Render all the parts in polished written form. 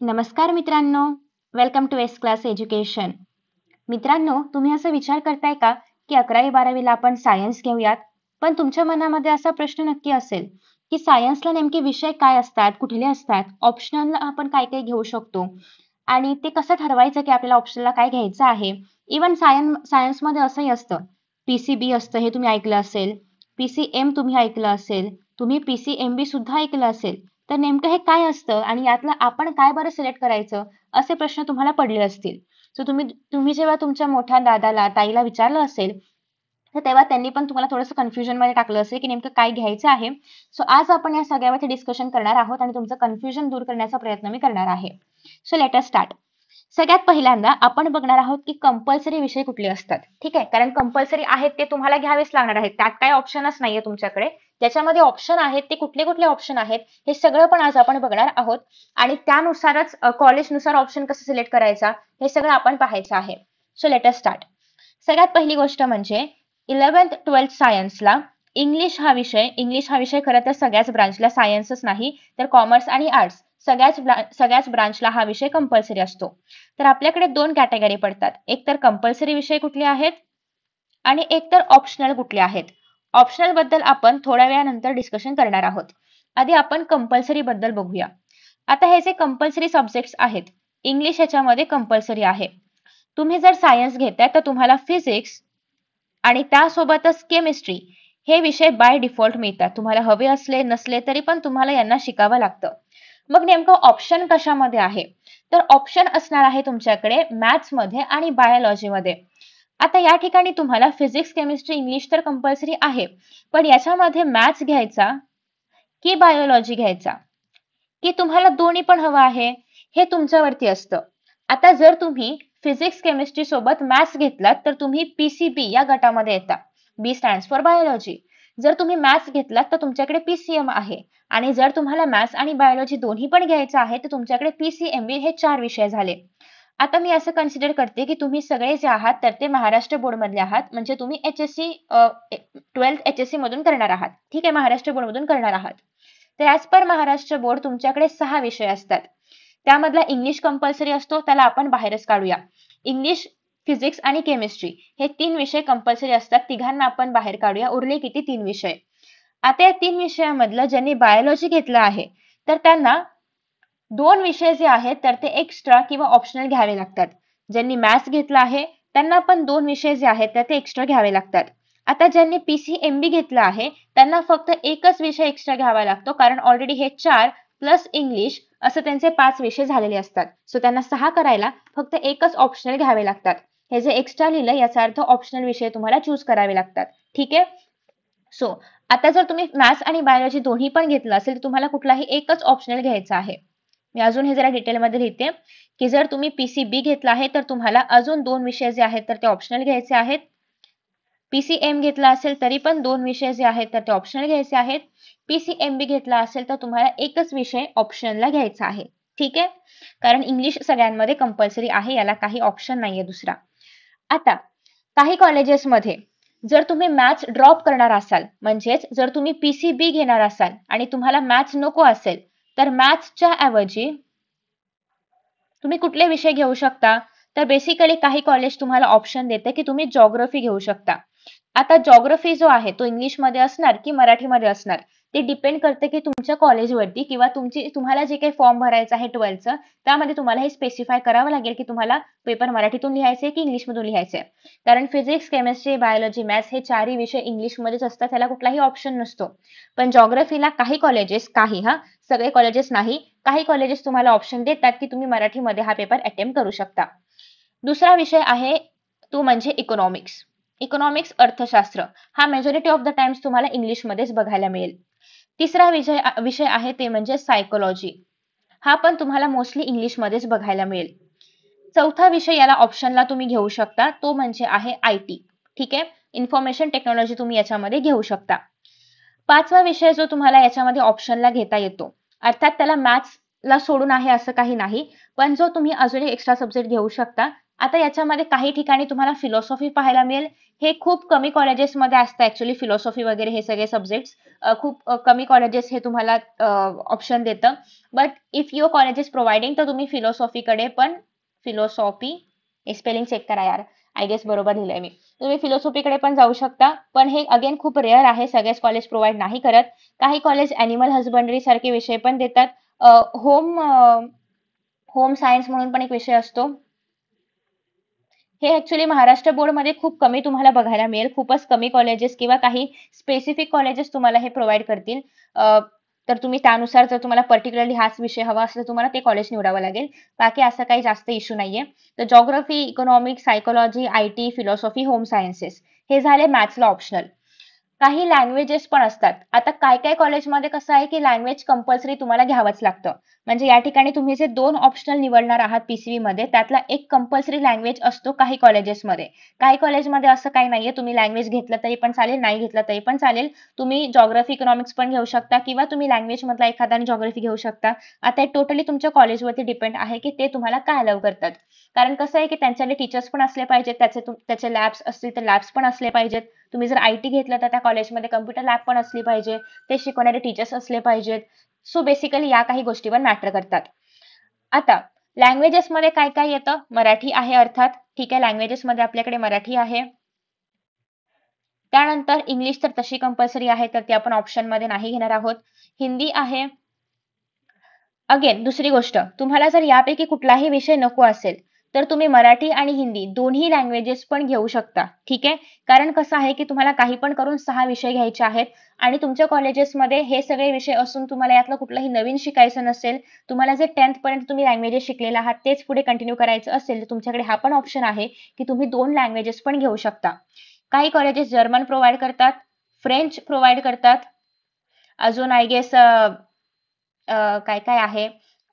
नमस्कार मित्रांनो, welcome to S class education. मित्रांनो, तुम्ही असा विचार करताय का की 11वी-12वीला आपण सायन्स घेऊयात, पण तुमच्या मनामध्ये असा प्रश्न नक्की असेल की सायन्सला नेमके विषय काय असतात, कुठले असतात, ऑप्शनल आपण काय काय घेऊ शकतो आणि ते कसं ठरवायचं की आपल्याला ऑप्शनला काय घ्यायचं आहे. इवन सायन्समध्ये असंही असतं, PCB असतं, हे तुम्ही ऐकलं असेल, PCM तुम्ही ऐकलं असेल, तुम्ही PCMB सुद्धा ऐकलं असेल. तर नेमकं हे काय असतं आणि यातलं आपण काय बरं सिलेक्ट करायचं, असे प्रश्न तुम्हाला पडले असतील. सो तुम्ही जेव्हा तुमच्या मोठ्या दादाला, ताईला विचारलं असेल, तर तेव्हा त्यांनी पण तुम्हाला थोडंसं कन्फ्युजनमध्ये टाकलं असेल की नेमकं काय घ्यायचं आहे. सो आज आपण या सगळ्यावरती डिस्कशन करणार आहोत आणि तुमचं कन्फ्युजन दूर करण्याचा प्रयत्न मी करणार आहे. So let us start. सगळ्यात पहिल्यांदा आपण बघणार आहोत की कंपल्सरी विषय कुठले असतात. ठीक आहे, कारण कंपल्सरी आहेत ते तुम्हाला घ्यावेच लागणार आहेत. त्यात काही ऑप्शनच नाहीये तुमच्याकडे. ज्याच्यामध्ये ऑप्शन आहेत ते कुठले कुठले ऑप्शन आहेत हे सगळं पण आज आपण बघणार आहोत आणि त्यानुसारच कॉलेजनुसार ऑप्शन कसं सिलेक्ट करायचा हे सगळं आपण पाहायचं आहे. So let us start. सगळ्यात पहिली गोष्ट म्हणजे 11th-12th सायन्सला इंग्लिश हा विषय खरं तर सगळ्याच ब्रांचला, सायन्सच नाही तर कॉमर्स आणि आर्ट्स सगळ्याच ब्रांचला हा विषय कंपल्सरी असतो. तर आपल्याकडे दोन कॅटेगरी पडतात, एक तर कंपल्सरी विषय कुठले आहेत आणि एक तर ऑप्शनल कुठले आहेत. ऑप्शनल बद्दल आपण थोड्या वेळानंतर डिस्कशन करणार आहोत. आधी आपण कंपल्सरी बद्दल बघूया. आता हे जे कंपल्सरी सब्जेक्ट्स आहेत, इंग्लिश याच्यामध्ये कंपल्सरी आहे. तुम्ही जर सायन्स घेताय तर तुम्हाला फिजिक्स आणि त्यासोबतच केमिस्ट्री हे विषय बाय डिफॉल्ट मिळतात. तुम्हाला हवे असले नसले तरी पण तुम्हाला यांना शिकावं लागतं. मग नेमकं ऑप्शन कशामध्ये आहे, तर ऑप्शन असणार आहे तुमच्याकडे मॅथ्समध्ये आणि बायोलॉजीमध्ये. आता या ठिकाणी तुम्हाला फिजिक्स, केमिस्ट्री, इंग्लिश तर कंपल्सरी आहे, पण याच्यामध्ये मॅथ्स घ्यायचा की बायोलॉजी घ्यायचा की तुम्हाला दोन्ही पण हवं आहे, हे तुमच्यावरती असतं. आता जर तुम्ही फिजिक्स केमिस्ट्री सोबत मॅथ्स घेतलात तर तुम्ही PCB या गटामध्ये येता. बी स्टँड्स फॉर बायोलॉजी. जर तुम्ही मॅथ्स घेतलात तर तुमच्याकडे PCM आहे आणि जर तुम्हाला मॅथ्स आणि बायोलॉजी दोन्ही पण घ्यायचं आहे तर तुमच्याकडे PCMB हे 4 विषय झाले. आता मी असं कन्सिडर करते की तुम्ही सगळे जे आहात तर ते महाराष्ट्र बोर्ड मधले आहात, म्हणजे तुम्ही HSC 12th HSC मधून करणार आहात. ठीक आहे, महाराष्ट्र बोर्ड मधून करणार आहात. तर ॲज पर महाराष्ट्र बोर्ड तुमच्याकडे 6 विषय असतात. त्यामधला इंग्लिश कंपल्सरी असतो, त्याला आपण बाहेरच काढूया. इंग्लिश, फिजिक्स आणि केमिस्ट्री हे 3 विषय कंपल्सरी असतात. तिघांना आपण बाहेर काढूया. उरले किती? 3 विषय. आता या 3 विषयामधलं ज्यांनी बायोलॉजी घेतलं आहे तर त्यांना 2 विषय जे आहेत तर ते एक्स्ट्रा किंवा ऑप्शनल घ्यावे लागतात. ज्यांनी मॅथ्स घेतला आहे त्यांना पण 2 विषय जे आहेत तर ते एक्स्ट्रा घ्यावे लागतात. आता ज्यांनी PCMB घेतला आहे त्यांना फक्त एकच विषय एक्स्ट्रा घ्यावा लागतो, कारण ऑलरेडी हे 4 प्लस इंग्लिश असं त्यांचे 5 विषय झालेले असतात. सो त्यांना 6 करायला फक्त एकच ऑप्शनल घ्यावे लागतात. हे जे एक्स्ट्रा लिहिलं याचा अर्थ ऑप्शनल विषय तुम्हाला चूज करावे लागतात. ठीक आहे. सो आता जर तुम्ही मॅथ्स आणि बायोलॉजी दोन्ही पण घेतलं असेल तर तुम्हाला कुठलाही एकच ऑप्शनल घ्यायचा आहे. मी अजून हे जरा डिटेलमध्ये लिहिते की जर तुम्ही PCB घेतला आहे तर तुम्हाला अजून 2 विषय जे आहेत तर ते ऑप्शनल घ्यायचे आहेत. PCM घेतला असेल तरी पण 2 विषय जे आहेत तर ते ऑप्शनल घ्यायचे आहेत. PCMB घेतला असेल तर तुम्हाला एकच विषय ऑप्शनला घ्यायचा आहे. ठीक आहे, कारण इंग्लिश सगळ्यांमध्ये कंपल्सरी आहे, याला काही ऑप्शन नाहीये दुसरा. आता काही कॉलेजेसमध्ये जर तुम्ही मॅथ्स ड्रॉप करणार असाल, म्हणजेच जर तुम्ही PCB घेणार असाल आणि तुम्हाला मॅथ्स नको असेल तर मॅथ्सच्या ऐवजी तुम्ही कुठले विषय घेऊ शकता, तर बेसिकली काही कॉलेज तुम्हाला ऑप्शन देते की तुम्ही जिओग्राफी घेऊ शकता. आता जिओग्राफी जो आहे तो इंग्लिशमध्ये असणार की मराठीमध्ये असणार ते डिपेंड करते की तुमच्या कॉलेजवरती किंवा तुम्हाला जे काही फॉर्म भरायचं आहे 12th त्यामध्ये तुम्हाला हे स्पेसिफाय करावं लागेल की तुम्हाला पेपर मराठीतून लिहायचे की इंग्लिशमधून लिहायचे. कारण फिजिक्स, केमिस्ट्री, बायोलॉजी, मॅथ्स हे 4ही विषय इंग्लिशमध्येच असतात, त्याला कुठलाही ऑप्शन नसतो. पण जिओग्राफीला सगळे कॉलेजेस नाही, काही कॉलेजेस तुम्हाला ऑप्शन देतात की तुम्ही मराठीमध्ये हा पेपर अटेम्प्ट करू शकता. दुसरा विषय आहे तो म्हणजे इकॉनॉमिक्स. इकॉनॉमिक्स अर्थशास्त्र हा मेजॉरिटी ऑफ द टाइम्स तुम्हाला इंग्लिशमध्येच बघायला मिळेल. तिसरा विषय आहे ते म्हणजे सायकोलॉजी. हा पण तुम्हाला मोस्टली इंग्लिशमध्येच बघायला मिळेल. चौथा विषय याला ऑप्शनला तुम्ही घेऊ शकता तो म्हणजे आहे IT. ठीक आहे, इन्फॉर्मेशन टेक्नॉलॉजी तुम्ही याच्यामध्ये घेऊ शकता. पाचवा विषय जो तुम्हाला याच्यामध्ये ऑप्शनला घेता येतो, अर्थात त्याला मॅथ्सला सोडून आहे असं काही नाही, पण जो तुम्ही अजून एक एक्स्ट्रा सब्जेक्ट घेऊ शकता आता याच्यामध्ये काही ठिकाणी तुम्हाला फिलॉसॉफी पाहायला मिळेल. हे खूप कमी कॉलेजेसमध्ये असतं ऍक्च्युली फिलॉसॉफी वगैरे हे सगळे सब्जेक्ट्स. खूप कमी कॉलेजेस हे तुम्हाला ऑप्शन देतं. But if your college is providing तर तुम्ही फिलॉसॉफीकडे पण फिलॉसॉफी हे स्पेलिंग चेक करा यार. आय गेस बरोबर लिहिलंय मी. तुम्ही फिलॉसॉफीकडे पण जाऊ शकता. पण हे अगेन खूप रेअर आहे. सगळेच कॉलेज प्रोव्हाइड नाही करत. काही कॉलेज अॅनिमल हजबंडरी सारखे विषय पण देतात. होम होम सायन्स म्हणून पण एक विषय असतो. हे ऍक्च्युली महाराष्ट्र बोर्डमध्ये खूप कमी तुम्हाला बघायला मिळेल. खूपच कमी कॉलेजेस किंवा काही स्पेसिफिक कॉलेजेस तुम्हाला हे प्रोव्हाइड करतील. तर तुम्ही त्यानुसार जर तुम्हाला पर्टिक्युलरली हाच विषय हवा असेल तर तुम्हाला ते कॉलेज निवडावं लागेल. बाकी असं काही जास्त इश्यू नाहीये. तर geography, economics, psychology, IT, philosophy, home sciences हे झाले मॅथ्सला ऑप्शनल. काही लँग्वेजेस पण असतात. आता काय-काय कॉलेजमध्ये कसं आहे, की लँग्वेज कंपल्सरी तुम्हाला घ्यावंच लागतं. म्हणजे या ठिकाणी तुम्ही जे 2 ऑप्शनल निवडणार आहात पी-सी-बीमध्ये त्यातला एक कंपल्सरी लँग्वेज असतो काही कॉलेजेसमध्ये. काही कॉलेजमध्ये असं काही नाहीये. तुम्ही लँग्वेज घेतलं तरी पण चालेल, नाही घेतलं तरी पण चालेल. तुम्ही जिओग्राफी, इकॉनॉमिक्स पण घेऊ शकता किंवा तुम्ही लँग्वेजमधला एखादा आणि जिओग्राफी घेऊ शकता. आता हे टोटली तुमच्या कॉलेजवरती डिपेंड आहे, की ते तुम्हाला काय अलाऊ करतात. कारण कसं आहे, की त्यांच्याकडे टीचर्स पण असले पाहिजेत, त्याचे लॅब्स असतील तर लॅब्स पण असले पाहिजेत. तुम्ही जर आयटी घेतलं तर त्या कॉलेजमध्ये कम्प्युटर लॅब पण असली पाहिजे. ते शिकवणारे टीचर्स असले पाहिजेत. सो बेसिकली या काही गोष्टीवर मॅटर करतात. आता लँग्वेजेसमध्ये काय काय येतं? मराठी आहे अर्थात. ठीक आहे, लँग्वेजेसमध्ये आपल्याकडे मराठी आहे. त्यानंतर इंग्लिश तर तशी कंपल्सरी आहे, तर ती आपण ऑप्शनमध्ये नाही घेणार आहोत. हिंदी आहे. अगेन दुसरी गोष्ट, तुम्हाला जर यापैकी कुठलाही विषय नको असेल, तर तुम्ही मराठी आणि हिंदी दोन्ही लँग्वेजेस पण घेऊ शकता. ठीक आहे? कारण कसं आहे, की तुम्हाला काही पण करून 6 विषय घ्यायचे आहेत आणि तुमच्या कॉलेजेसमध्ये हे सगळे विषय असून तुम्हाला यातलं कुठलंही नवीन शिकायचं नसेल, तुम्हाला जे 10th पर्यंत तुम्ही लँग्वेजेस शिकलेले आहात तेच पुढे कंटिन्यू करायचं असेल, तर तुमच्याकडे हा पण ऑप्शन आहे, की तुम्ही 2 लँग्वेजेस पण घेऊ शकता. काही कॉलेजेस जर्मन प्रोव्हाईड करतात, फ्रेंच प्रोव्हाईड करतात. अजून आय गेस काय काय आहे,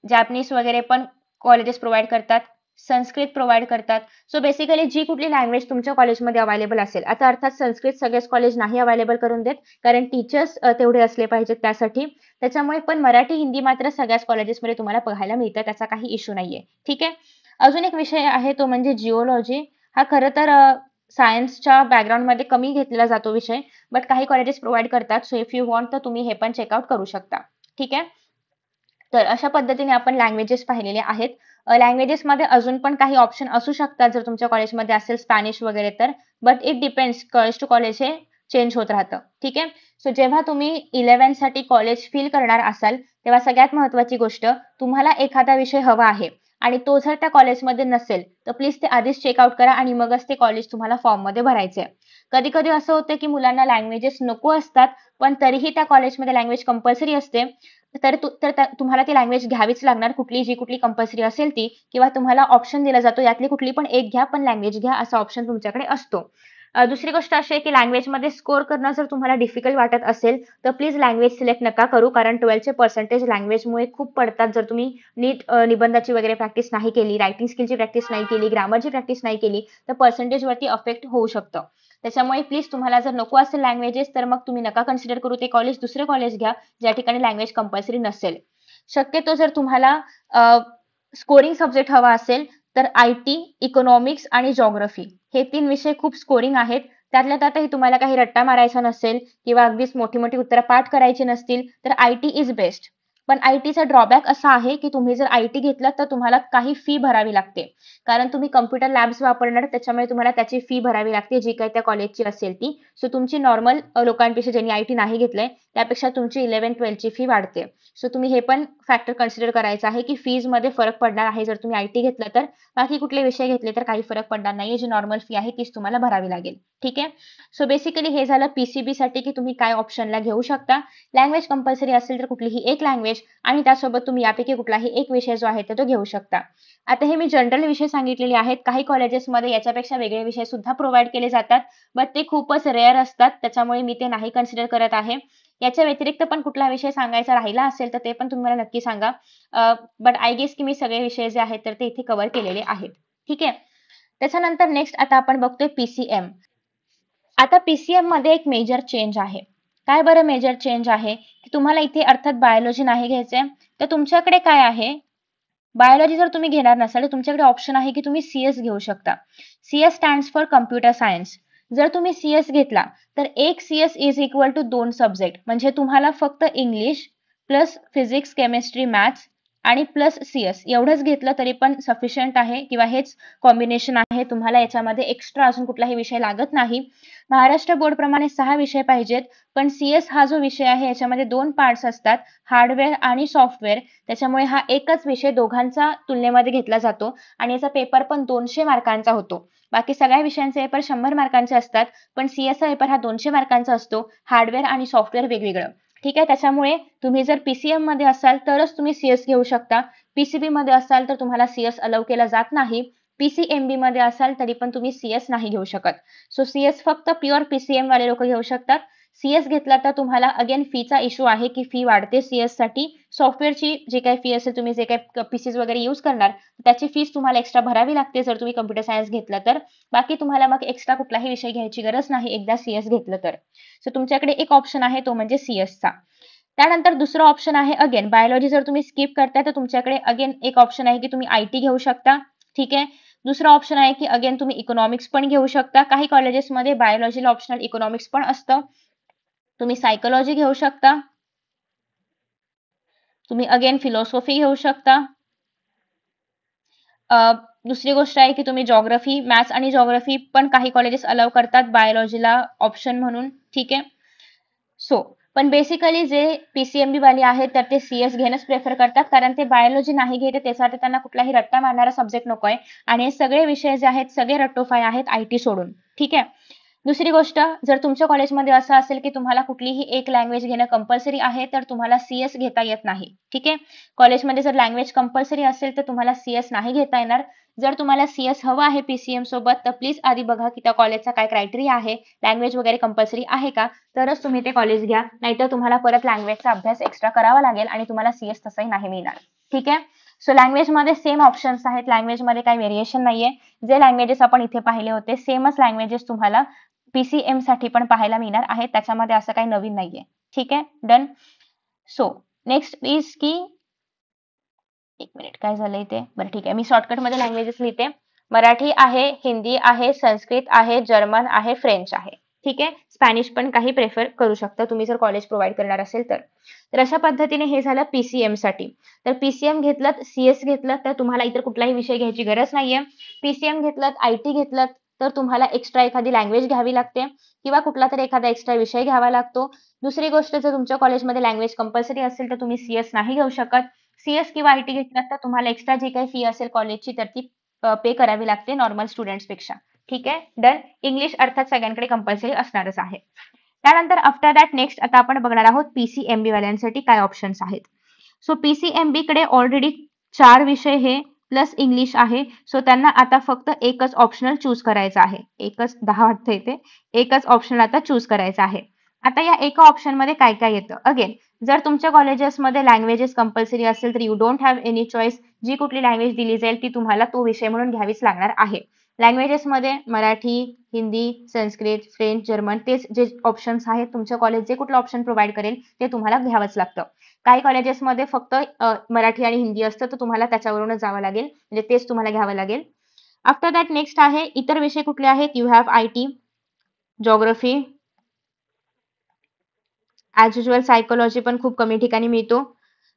जॅपनीज वगैरे पण कॉलेजेस प्रोव्हाइड करतात. संस्कृत प्रोव्हाइड करतात. सो बेसिकली जी कुठली लँग्वेज तुमच्या कॉलेजमध्ये अवेलेबल असेल. आता अर्थात संस्कृत सगळेच कॉलेज नाही अवेलेबल करून देत, कारण टीचर्स तेवढे असले पाहिजेत त्यासाठी. त्याच्यामुळे पण मराठी, हिंदी मात्र सगळ्याच कॉलेजेसमध्ये तुम्हाला बघायला मिळतं. त्याचा काही इश्यू नाहीये. ठीक आहे. अजून एक विषय आहे तो म्हणजे जिओलॉजी. हा खरं तर सायन्सच्या बॅकग्राऊंडमध्ये कमी घेतलेला जातो विषय, बट काही कॉलेजेस प्रोव्हाइड करतात. सो इफ यू वॉन्ट तर तुम्ही हे पण चेकआउट करू शकता. ठीक आहे. तर अशा पद्धतीने आपण लँग्वेजेस पाहिलेले आहेत. लँग्वेजेसमध्ये अजून पण काही ऑप्शन असू शकतात जर तुमच्या कॉलेजमध्ये असेल स्पॅनिश वगैरे तर. But it depends college to college हे चेंज होत राहतं. ठीक आहे. सो जेव्हा तुम्ही 11th साठी कॉलेज फिल करणार असाल, तेव्हा सगळ्यात महत्त्वाची गोष्ट तुम्हाला एखादा विषय हवा आहे आणि तो जर त्या कॉलेजमध्ये नसेल, तर प्लीज ते आधीच चेकआउट करा आणि मगच ते कॉलेज तुम्हाला फॉर्ममध्ये भरायचे आहे. कधी-कधी असं होतं की मुलांना लँग्वेजेस नको असतात, पण तरीही त्या कॉलेजमध्ये लँग्वेज कंपल्सरी असते. तुम्हाला ती लँग्वेज घ्यावीच लागणार कुठली जी कुठली कंपल्सरी असेल ती किंवा तुम्हाला ऑप्शन दिला जातो यातली कुठली पण एक घ्या पण लँग्वेज घ्या असा ऑप्शन तुमच्याकडे असतो. दुसरी गोष्ट अशी आहे की लँग्वेजमध्ये स्कोर करणं जर तुम्हाला डिफिकल्ट वाटत असेल तर प्लीज लँग्वेज सिलेक्ट नका करू कारण 12चे पर्सेंटेज लँग्वेजमुळे खूप पडतात जर तुम्ही नीट निबंधाची वगैरे प्रॅक्टिस नाही केली, रायटिंग स्किलची प्रॅक्टिस नाही केली, ग्रामरची प्रॅक्टिस नाही केली तर पर्सेंटेजवरती अफेक्ट होऊ शकतं. त्याच्यामुळे प्लीज तुम्हाला जर नको असेल लँग्वेजेस तर मग तुम्ही नका कन्सिडर करू ते कॉलेज, दुसरे कॉलेज घ्या ज्या ठिकाणी लँग्वेज कंपल्सरी नसेल. शक्यतो जर तुम्हाला स्कोरिंग सब्जेक्ट हवा असेल तर आयटी, इकॉनॉमिक्स आणि जिओग्राफी हे 3 विषय खूप स्कोरिंग आहेत. त्यातल्या त्यातही तुम्हाला काही रट्टा मारायचा नसेल किंवा अगदीच मोठी-मोठी उत्तरं पाठ करायची नसतील तर आयटी इज बेस्ट. पण आयटीचा ड्रॉबॅक असा आहे की तुम्ही जर आयटी घेतलात तर तुम्हाला काही फी भरावी लागते. कारण तुम्ही कॉम्प्युटर लॅब्स वापरणार त्याच्यामुळे तुम्हाला त्याची फी भरावी लागते जी काही त्या कॉलेजची असेल ती. सो तुमची नॉर्मल लोकांपेक्षा ज्यांनी आयटी नाही घेतलंय त्यापेक्षा तुमची 11th-12ची फी वाढते. सो तुम्ही हे पण फॅक्टर कन्सिडर करायचं आहे की फीजमध्ये फरक पडणार आहे जर तुम्ही आयटी घेतलं तर. बाकी कुठले विषय घेतले तर काही फरक पडणार नाहीये. जी नॉर्मल फी आहे तीच तुम्हाला भरावी लागेल. ठीक आहे. सो बेसिकली हे झालं पीसीबी साठी की तुम्ही काय ऑप्शनला घेऊ शकता. लँग्वेज कंपल्सरी असेल तर कुठलीही एक लँग्वेज आणि त्यासोबत तुम्ही यापैकी कुठलाही एक विषय जो आहे तो घेऊ शकता. आता हे मी जनरल विषय सांगितलेले आहेत. काही कॉलेजेसमध्ये याच्यापेक्षा वेगळे विषय सुद्धा प्रोव्हाइड केले जातात. बट ते खूपच रेअर असतात. त्याच्यामुळे मी ते नाही कन्सिडर करत आहे. याच्या व्यतिरिक्त पण कुठला विषय सांगायचा राहिला असेल तर ते पण तुम्ही मला नक्की सांगा. बट आय गेस की मी सगळे विषय जे आहेत तर ते इथे कव्हर केलेले आहेत. ठीक आहे. त्याच्यानंतर नेक्स्ट आता आपण बघतोय पीसीएम. आता पीसीएम मध्ये एक मेजर चेंज आहे. काय बरं मेजर चेंज आहे की तुम्हाला इथे अर्थात बायोलॉजी नाही घ्यायचंय तर तुमच्याकडे काय आहे बायोलॉजी जर तुम्ही घेणार नसाल तर तुमच्याकडे ऑप्शन आहे की तुम्ही CS घेऊ शकता. CS stands for computer science. जर तुम्ही CS घेतला तर एक CS is equal to 2 subject, म्हणजे तुम्हाला फक्त English plus physics, chemistry, maths आणि प्लस CS एवढंच घेतलं तरी पण सफिशियंट आहे, किंवा हेच कॉम्बिनेशन आहे. तुम्हाला याच्यामध्ये एक्स्ट्रा अजून कुठलाही विषय लागत नाही. महाराष्ट्र बोर्ड प्रमाणे 6 विषय पाहिजेत, पण CS हा जो विषय आहे याच्यामध्ये 2 पार्ट्स असतात, हार्डवेअर आणि सॉफ्टवेअर. त्याच्यामुळे हा एकच विषय दोघांचा तुलनेमध्ये घेतला जातो आणि याचा पेपर पण 200 मार्कांचा होतो. बाकी सगळ्या विषयांचे पेपर 100 मार्कांचे असतात, पण CS चा पेपर हा 200 मार्कांचा असतो, हार्डवेअर आणि सॉफ्टवेअर वेगवेगळं. ठीक आहे, त्याच्यामुळे तुम्ही जर PCM मध्ये असाल तरच तुम्ही CS घेऊ शकता. PCB मध्ये असाल तर तुम्हाला CS अलाउ केला जात नाही. PCMB मध्ये असाल तरी पण तुम्ही CS नाही घेऊ शकत. सो CS फक्त प्युअर PCM वाले लोक घेऊ शकतात. CS घेतला तर तुम्हाला अगेन फीचा इश्यू आहे की फी वाढते CS साठी. सॉफ्टवेअरची जे काही फी असेल, तुम्ही जे काही पीसीज वगैरे यूज करणार त्याची फीस तुम्हाला एक्स्ट्रा भरावी लागते जर तुम्ही कम्प्युटर सायन्स घेतलं तर. बाकी तुम्हाला मग एक्स्ट्रा कुठलाही विषय घ्यायची गरज नाही एकदा CS घेतलं तर. सो तुमच्याकडे एक ऑप्शन आहे तो म्हणजे CS चा. त्यानंतर दुसरा ऑप्शन आहे अगेन बायोलॉजी जर तुम्ही स्किप करताय तर तुमच्याकडे अगेन एक ऑप्शन आहे की तुम्ही IT घेऊ शकता. ठीक आहे. दुसरा ऑप्शन आहे की अगेन तुम्ही इकॉनॉमिक्स पण घेऊ शकता. काही कॉलेजेसमध्ये बायोलॉजीला ऑप्शनल इकॉनॉमिक्स पण असतं. तुम्ही सायकोलॉजी घेऊ शकता. तुम्ही अगेन फिलॉसॉफी घेऊ शकता. दुसरी गोष्ट आहे की तुम्ही जॉग्राफी, मॅथ्स आणि जॉग्राफी पण काही कॉलेजेस अलाउ करतात बायोलॉजीला ऑप्शन म्हणून. ठीक आहे. सो पण बेसिकली जे PCMB वाले आहेत तर ते CS घेणंच प्रेफर करतात, कारण ते बायोलॉजी नाही घेते, त्यासाठी त्यांना कुठलाही रट्टा मारणारा सब्जेक्ट नकोय. आणि हे सगळे विषय जे आहेत सगळे रट्टोफाय आहेत IT सोडून. ठीक आहे. दुसरी गोष्ट, जर तुमच्या कॉलेजमध्ये असं असेल की तुम्हाला कुठलीही एक लँग्वेज घेणं कंपल्सरी आहे तर तुम्हाला CS घेता येत नाही. ठीक आहे. कॉलेजमध्ये जर लँग्वेज कंपल्सरी असेल तर तुम्हाला CS नाही घेता येणार. जर तुम्हाला CS हवं आहे PCM सोबत तर प्लीज आधी बघा की त्या कॉलेजचा काय क्रायटेरिया आहे, लँग्वेज वगैरे कंपल्सरी आहे का, तरच तुम्ही ते कॉलेज घ्या. नाहीतर तुम्हाला परत लँग्वेजचा अभ्यास एक्स्ट्रा करावा लागेल आणि तुम्हाला CS तसंही नाही मिळणार. ठीक आहे. सो लँग्वेजमध्ये सेम ऑप्शन्स आहेत, लँग्वेजमध्ये काही व्हेरिएशन नाहीये. जे लँग्वेजेस आपण इथे पाहिले होते सेमच लँग्वेजेस तुम्हाला PCM साठी पण पाहायला मिळणार आहेत, त्याच्यामध्ये असं काही नवीन नाहीये. ठीक आहे. डन. सो नेक्स्ट इज की एक मिनिट काय झालं इथे, बरं ठीक आहे, मी शॉर्टकट मध्ये लँग्वेजेस लिहिते. मराठी आहे, हिंदी आहे, संस्कृत आहे, जर्मन आहे, फ्रेंच आहे. ठीक आहे. स्पॅनिश पण काही प्रेफर करू शकता तुम्ही जर कॉलेज प्रोव्हाइड करणार असेल तर. तर अशा पद्धतीने हे झालं PCM साठी. तर PCM घेतलं, CS घेतलं तर तुम्हाला इतर कुठलाही विषय घ्यायची गरज नाहीये. PCM घेतलं, IT घेतलं तर तुम्हाला एक्स्ट्रा एखादी लँग्वेज घ्यावी लागते किंवा कुठला तरी एखादा एक्स्ट्रा विषय घ्यावा लागतो. दुसरी गोष्ट, जर तुमच्या कॉलेजमध्ये लँग्वेज कंपल्सरी असेल तर तुम्ही CS नाही घेऊ शकत. CS किंवा IT घेतलात तर तुम्हाला एक्स्ट्रा जी काही फी असेल कॉलेजची तर ती पे करावी लागते नॉर्मल स्टुडंट्स पेक्षा. ठीक आहे. डन. इंग्लिश अर्थात सगळ्यांकडे कंपल्सरी असणारच आहे. त्यानंतर आफ्टर दॅट नेक्स्ट आता आपण बघणार आहोत PCMB वाल्यांसाठी काय ऑप्शन्स आहेत. सो PCMB कडे ऑलरेडी 4 विषय हे प्लस इंग्लिश आहे. सो त्यांना आता फक्त एकच ऑप्शनल चूज करायचं आहे. एकच 10 वाटतं इथे. एकच ऑप्शनल आता चूज करायचं आहे. आता या एका ऑप्शन मध्ये काय काय येतं. अगेन जर तुमच्या कॉलेजेसमध्ये लँग्वेजेस कंपल्सरी असेल तर you don't have any choice. जी कुठली लँग्वेज दिली जाईल ती तुम्हाला तो विषय म्हणून घ्यावीच लागणार आहे. लँग्वेजेसमध्ये मराठी, हिंदी, संस्कृत, फ्रेंच, जर्मन तेच जे ऑप्शन्स आहेत, तुमचं कॉलेज जे कुठलं ऑप्शन प्रोव्हाइड करेल ते तुम्हाला घ्यावंच लागतं. काही कॉलेजेसमध्ये फक्त मराठी आणि हिंदी असतं तर तुम्हाला त्याच्यावरूनच जावं लागेल, म्हणजे तेच तुम्हाला घ्यावं लागेल. आफ्टर दॅट नेक्स्ट आहे इतर विषय कुठले आहेत. You have IT, geography, as usual psychology पण खूप कमी ठिकाणी मिळतो.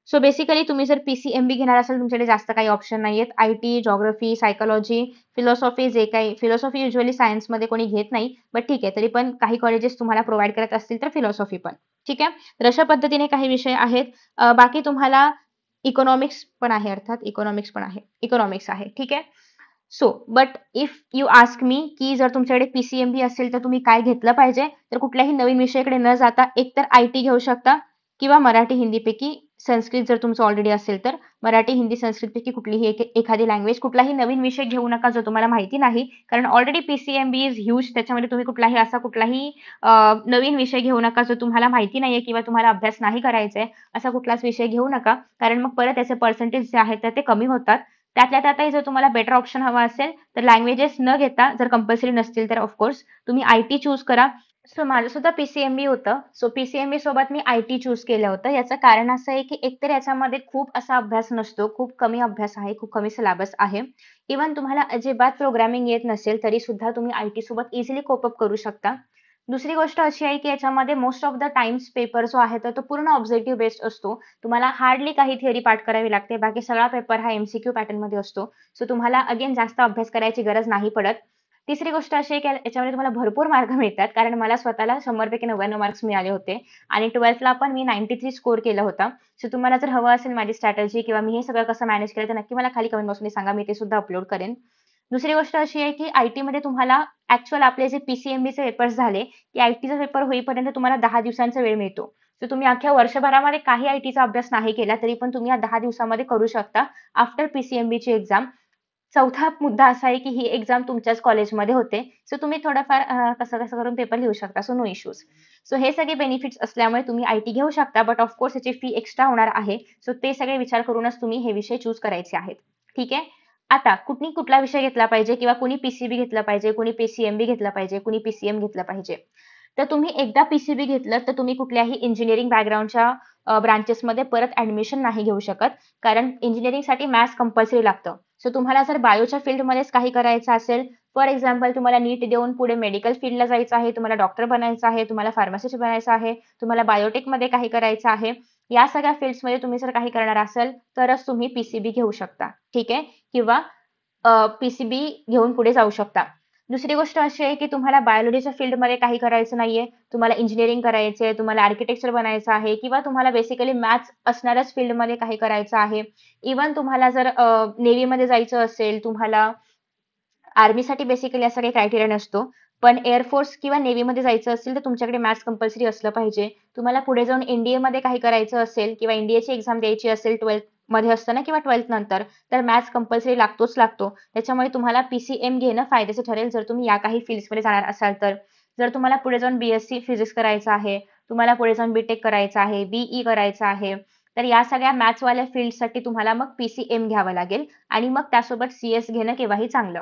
सो बेसिकली तुम्ही जर PCMB घेणार असाल तुमच्याकडे जास्त काही ऑप्शन नाहीयेत. IT, जॉग्राफी, सायकोलॉजी, फिलॉसॉफी, जे काही फिलॉसॉफी युजुअली सायन्समध्ये कोणी घेत नाही, बट ठीक आहे, तरी पण काही कॉलेजेस तुम्हाला प्रोव्हाइड करत असतील तर फिलॉसॉफी पण. ठीक आहे. तर अशा पद्धतीने काही विषय आहेत. बाकी तुम्हाला इकॉनॉमिक्स पण आहे, अर्थात इकॉनॉमिक्स पण आहे, इकॉनॉमिक्स आहे. ठीक आहे. So but if you ask me की जर तुमच्याकडे PCMB असेल तर तुम्ही काय घेतलं पाहिजे, तर कुठल्याही नवीन विषयाकडे न जाता एकतर IT घेऊ शकता किंवा मराठी हिंदीपैकी संस्कृत जर तुमचं ऑलरेडी असेल तर मराठी, हिंदी, संस्कृतपैकी कुठलीही एखादी लँग्वेज. कुठलाही नवीन विषय घेऊ नका जो तुम्हाला माहिती नाही, कारण ऑलरेडी PCMB इज ह्यूज. त्याच्यामध्ये तुम्ही कुठलाही नवीन विषय घेऊ नका जो तुम्हाला माहिती नाहीये किंवा तुम्हाला अभ्यास नाही करायचा आहे, असा कुठलाच विषय घेऊ नका, कारण मग परत त्याचे पर्सेंटेज जे आहेत तर ते कमी होतात. त्यातल्या त्यातही जर तुम्हाला बेटर ऑप्शन हवा असेल तर लँग्वेजेस न घेता, जर कंपल्सरी नसतील तर ऑफकोर्स तुम्ही IT चूज करा. सो माझं सुद्धा पी-सी-एम-बी होतं. सो पी-सी-एम-बी सोबत मी आय-टी चूज केलं होतं. याचं कारण असं आहे, की एकतर याच्यामध्ये खूप असा अभ्यास नसतो. खूप कमी अभ्यास आहे, खूप कमी सिलेबस आहे. इव्हन तुम्हाला अजिबात प्रोग्रामिंग येत नसेल, तरी सुद्धा तुम्ही आय-टी सोबत इझिली कोप अप करू शकता. दुसरी गोष्ट अशी आहे, की याच्यामध्ये most of the Times paper जो आहे, तर तो पूर्ण ऑब्जेक्टिव्ह बेस्ड असतो. तुम्हाला हार्डली काही थिअरी पाठ करावी लागते. बाकी सगळा पेपर हा एम-सी-क्यू पॅटर्नमध्ये असतो. सो तुम्हाला अगेन जास्त अभ्यास करायची गरज नाही पडत. तिसरी गोष्ट अशी आहे, की याच्यामध्ये तुम्हाला भरपूर मार्क मिळतात. कारण मला स्वतःला 100 पैकी 99 मार्क्स मिळाले होते आणि 12thला पण मी 93 स्कोर केला होता. सो तुम्हाला जर हवं असेल माझी स्ट्रॅटेजी किंवा मी हे सगळं कसं मॅनेज केलं, तर नक्की मला खाली कमेंट बॉक्समध्ये सांगा. मी ते सुद्धा अपलोड करेन. दुसरी गोष्ट अशी आहे, की आय-टीमध्ये तुम्हाला ॲक्चुअल आपले जे पी-सी-एम-बीचे पेपर्स झाले, की आय-टीचा पेपर होईपर्यंत तुम्हाला 10 दिवसांचा वेळ मिळतो. सो तुम्ही अख्ख्या वर्षभरामध्ये काही आय-टीचा अभ्यास नाही केला, तरी पण तुम्ही या 10 दिवसामध्ये करू शकता आफ्टर पी-सी-एम-बीची एक्झाम. चौथा मुद्दा असा आहे, की ही एक्झाम तुमच्याच कॉलेजमध्ये होते. सो तुम्ही थोडंफार कसं-कसं करून पेपर लिहू शकता. So no issues. सो हे सगळे बेनिफिट्स असल्यामुळे तुम्ही आय-टी घेऊ शकता. बट ऑफ कोर्स याची फी एक्स्ट्रा होणार आहे. सो ते सगळे विचार करूनच तुम्ही हे विषय चूज करायचे आहेत. ठीक आहे? आता कुणी कुठला विषय घेतला पाहिजे किंवा कुणी पी-सी-बी घेतला पाहिजे, कुणी पी-सी-एम-बी घेतला पाहिजे, कुणी पी-सी-एम घेतलं पाहिजे. तर तुम्ही एकदा पी-सी-बी घेतलं, तर तुम्ही कुठल्याही इंजिनिअरिंग बॅकग्राऊंडच्या ब्रांचेसमध्ये परत ॲडमिशन नाही घेऊ शकत. कारण इंजिनिअरिंगसाठी मॅथ्स कंपल्सरी लागतं. सो तुम्हाला जर बायोच्या फील्डमध्येच काही करायचं असेल, फॉर एक्झाम्पल तुम्हाला नीट देऊन पुढे मेडिकल फील्डला जायचं आहे, तुम्हाला डॉक्टर बनायचं आहे, तुम्हाला फार्मासिस्ट बनायचं आहे, तुम्हाला बायोटेकमध्ये काही करायचं आहे, या सगळ्या फील्ड्समध्ये तुम्ही जर काही करणार असाल, तरच तुम्ही पी-सी-बी घेऊ शकता. ठीक आहे? किंवा पी-सी-बी घेऊन पुढे जाऊ शकता. दुसरी गोष्ट अशी आहे, की तुम्हाला बायोलॉजीच्या फील्डमध्ये काही करायचं नाहीये. तुम्हाला इंजिनिअरिंग करायचंय, तुम्हाला आर्किटेक्चर बनायचं आहे किंवा तुम्हाला बेसिकली मॅथ्स असणाऱ्याच फील्डमध्ये काही करायचं आहे. इव्हन तुम्हाला जर नेव्हीमध्ये जायचं असेल, तुम्हाला आर्मीसाठी बेसिकली असा काही क्रायटेरिया नसतो. पण एअर फोर्स किंवा नेव्हीमध्ये जायचं असेल, तर तुमच्याकडे मॅथ्स कंपल्सरी असलं पाहिजे. तुम्हाला पुढे जाऊन एन-डी-एमध्ये काही करायचं असेल किंवा एन-डी-एची एक्झाम द्यायची असेल 12th असतं किंवा 12th नंतर, तर मॅथ्स कंपल्सरी लागतोच लागतो. त्याच्यामुळे तुम्हाला पी-सी-एम घेणं फायद्याचं ठरेल, जर तुम्ही या काही फील्ड्समध्ये जाणार असाल तर. जर तुम्हाला पुढे जाऊन बी-एस-सी फिजिक्स करायचं आहे, तुम्हाला पुढे जाऊन बी-टेक करायचं आहे, बी-ई करायचं आहे, तर या सगळ्या मॅथ्सवाल्या फील्डसाठी तुम्हाला मग पी-सी-एम घ्यावं लागेल आणि मग त्यासोबत सी-एस घेणं केव्हाही चांगलं.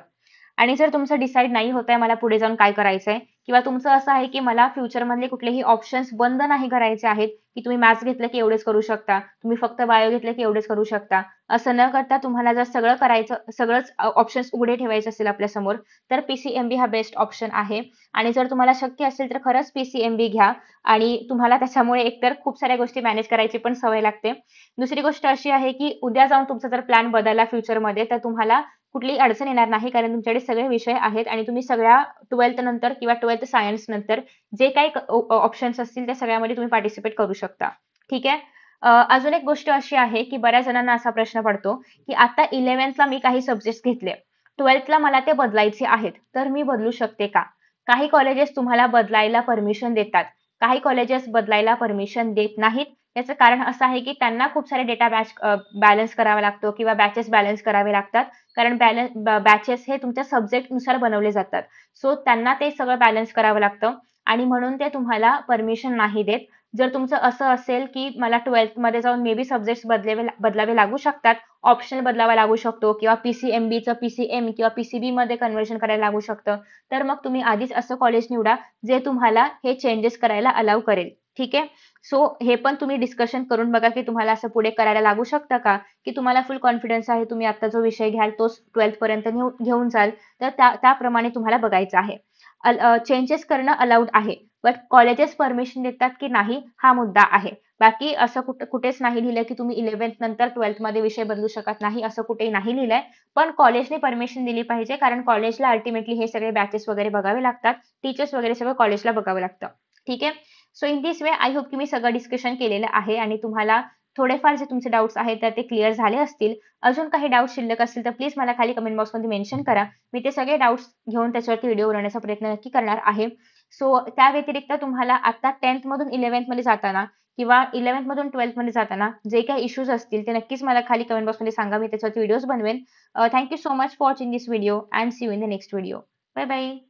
आणि जर तुमचं डिसाईड नाही होत आहे मला पुढे जाऊन काय करायचंय किंवा तुमचं असं आहे की मला फ्युचरमधले कुठलेही ऑप्शन्स बंद नाही करायचे आहेत, की तुम्ही मॅथ्स घेतलं की एवढेच करू शकता, तुम्ही फक्त बायो घेतलं की एवढेच करू शकता. असं न करता तुम्हाला जर सगळं करायचं सगळंच ऑप्शन्स उघडे ठेवायचे असेल आपल्यासमोर, तर पी-सी-एम-बी हा बेस्ट ऑप्शन आहे. आणि जर तुम्हाला शक्य असेल तर खरंच पी-सी-एम-बी घ्या आणि तुम्हाला त्याच्यामुळे एकतर खूप साऱ्या गोष्टी मॅनेज करायची पण सवय लागते. दुसरी गोष्ट अशी आहे की उद्या जाऊन तुमचा जर प्लॅन बदलला फ्युचरमध्ये तर तुम्हाला कुठलीही अडचण येणार नाही कारण तुमच्याकडे सगळे विषय आहेत आणि तुम्ही सगळ्या 12th नंतर किंवा 12th सायन्स नंतर जे काही ऑप्शन्स असतील त्या सगळ्यामध्ये तुम्ही पार्टिसिपेट करू शकता. ठीक आहे. अजून एक गोष्ट अशी आहे की बऱ्याच जणांना असा प्रश्न पडतो की आता 11thला मी काही सब्जेक्ट्स घेतले, 12thला मला ते बदलायचे आहेत, तर मी बदलू शकते का? काही कॉलेजेस तुम्हाला बदलायला परमिशन देतात, काही कॉलेजेस बदलायला परमिशन देत नाहीत. याचं कारण असं आहे की त्यांना खूप सारे डेटा बॅलन्स करावा लागतो किंवा बॅचेस बॅलन्स करावे लागतात. कारण बॅचेस हे तुमच्या सब्जेक्टनुसार बनवले जातात. सो त्यांना ते सगळं बॅलन्स करावं लागतं आणि म्हणून ते तुम्हाला परमिशन नाही देत. जर तुमचं असं असेल, की मला 12thमध्ये जाऊन मे बी सब्जेक्ट्स बदलावे लागू शकतात, ऑप्शनल बदलावा लागू शकतो किंवा पी-सी-एम-बीचं पी-सी-एम किंवा पी-सी-बीमध्ये कन्व्हर्जन करायला लागू शकतं. तर मग तुम्ही आधीच असं कॉलेज निवडा, जे तुम्हाला हे चेंजेस करायला अलाऊ करेल. ठीक आहे? सो हे पण तुम्ही डिस्कशन करून बघा, की तुम्हाला असं पुढे करायला लागू शकतं का? की तुम्हाला फुल कॉन्फिडन्स आहे, तुम्ही आता जो विषय घ्याल तोच 12th पर्यंत घेऊन जाल, तर त्याप्रमाणे तुम्हाला बघायचं आहे. चेंजेस करणं अलाउड आहे. बट कॉलेजेस परमिशन देतात की नाही हा मुद्दा आहे. बाकी असं कुठेच नाही लिहिलंय की तुम्ही 11th नंतर 12thमध्ये विषय बदलू शकत नाही, असं कुठेही नाही लिहिलंय. पण कॉलेजने परमिशन दिली पाहिजे कारण कॉलेजला अल्टिमेटली हे सगळे बॅचेस वगैरे बघावे लागतात. टीचर्स वगैरे सगळं कॉलेजला बघावं लागतं. ठीक आहे? So in this way I hope की मी सगळं डिस्कशन केलेलं आहे आणि तुम्हाला थोडेफार जे तुमचे डाउट्स आहेत तर ते क्लिअर झाले असतील. अजून काही डाउट्स शिल्लक असतील तर प्लीज मला खाली कमेंट बॉक्समध्ये मेन्शन करा. मी ते सगळे डाउट्स घेऊन त्याच्यावरती व्हिडिओ बनवण्याचा प्रयत्न नक्की करणार आहे. सो त्या व्यतिरिक्त तुम्हाला आता 10th मधून 11th मध्ये जाताना किंवा 11th मधून 12th मध्ये जाताना जे काही इश्यूज असतील ते नक्कीच मला खाली कमेंट बॉक्समध्ये सांगा. मी त्याच्यावरती व्हिडिओज बनवेन. Thank you so much for watching this video and see you in the next video. Bye bye.